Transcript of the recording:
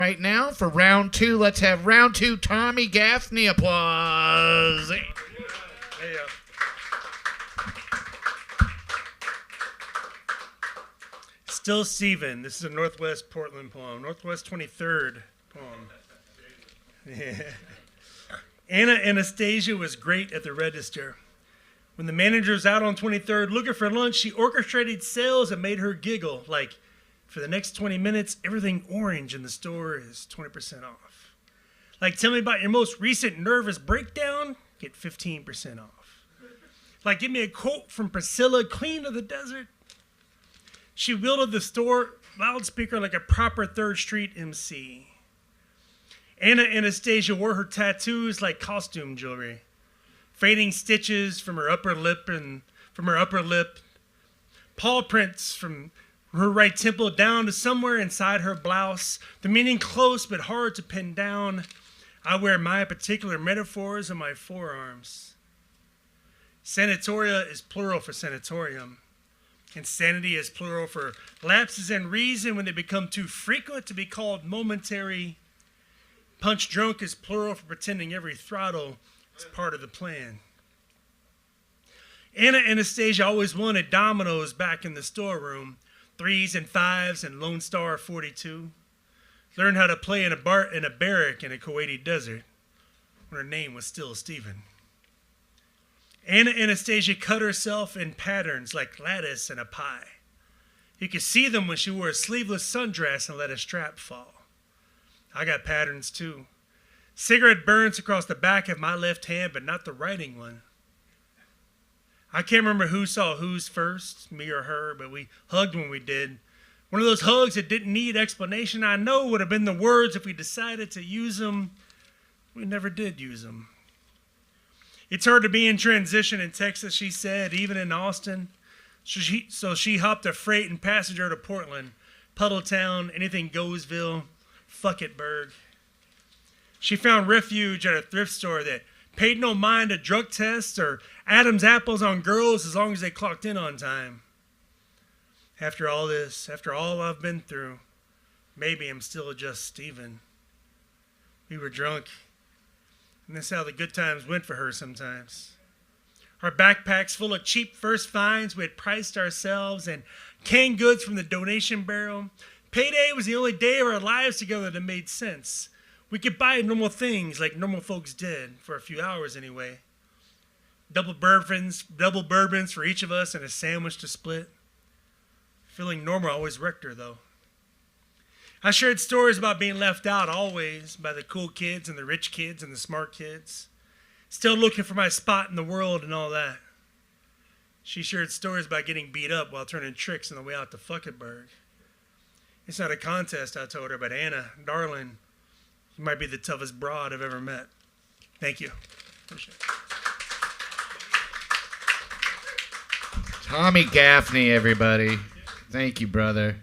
Right now, for round two, let's have round two Tommy Gaffney applause. Yeah. Still Steven. This is a Northwest Portland poem. Northwest 23rd poem. Yeah. Anna Anastasia was great at the register. When the manager was out on 23rd looking for lunch, she orchestrated sales that made her giggle. Like, for the next 20 minutes, everything orange in the store is 20% off. Like, tell me about your most recent nervous breakdown, get 15% off. Like, give me a quote from Priscilla, Queen of the Desert. She wielded the store loudspeaker like a proper 3rd Street MC. Anna Anastasia wore her tattoos like costume jewelry. Fading stitches from her upper lip paw prints from her right temple down to somewhere inside her blouse, the meaning close but hard to pin down. I wear my particular metaphors on my forearms. Sanatoria is plural for sanatorium. Insanity is plural for lapses in reason when they become too frequent to be called momentary. Punch drunk is plural for pretending every throttle is part of the plan. Anna Anastasia always wanted dominoes back in the storeroom, 3s and 5s and Lone Star 42. Learned how to play in a barrack in a Kuwaiti desert when her name was still Stephen. Anna Anastasia cut herself in patterns like lattice in a pie. You could see them when she wore a sleeveless sundress and let a strap fall. I got patterns too. Cigarette burns across the back of my left hand, but not the writing one. I can't remember who saw whose first, me or her, but we hugged when we did. One of those hugs that didn't need explanation. I know would have been the words if we decided to use them. We never did use them. It's hard to be in transition in Texas, she said, even in Austin. So she hopped a freight and passenger to Portland, Puddletown, anything Goesville, fuck it, Berg. She found refuge at a thrift store that paid no mind to drug tests or Adam's apples on girls as long as they clocked in on time. After all this, after all I've been through, maybe I'm still just Steven. We were drunk, and that's how the good times went for her sometimes. Our backpacks full of cheap first finds we had priced ourselves and canned goods from the donation barrel. Payday was the only day of our lives together that made sense. We could buy normal things like normal folks did, for a few hours anyway. Double bourbons for each of us and a sandwich to split. Feeling normal always wrecked her, though. I shared stories about being left out always by the cool kids and the rich kids and the smart kids. Still looking for my spot in the world and all that. She shared stories about getting beat up while turning tricks on the way out to Fucketburg. It's not a contest, I told her, but Anna, darling, you might be the toughest broad I've ever met. Thank you. Appreciate it. Tommy Gaffney, everybody. Thank you, brother.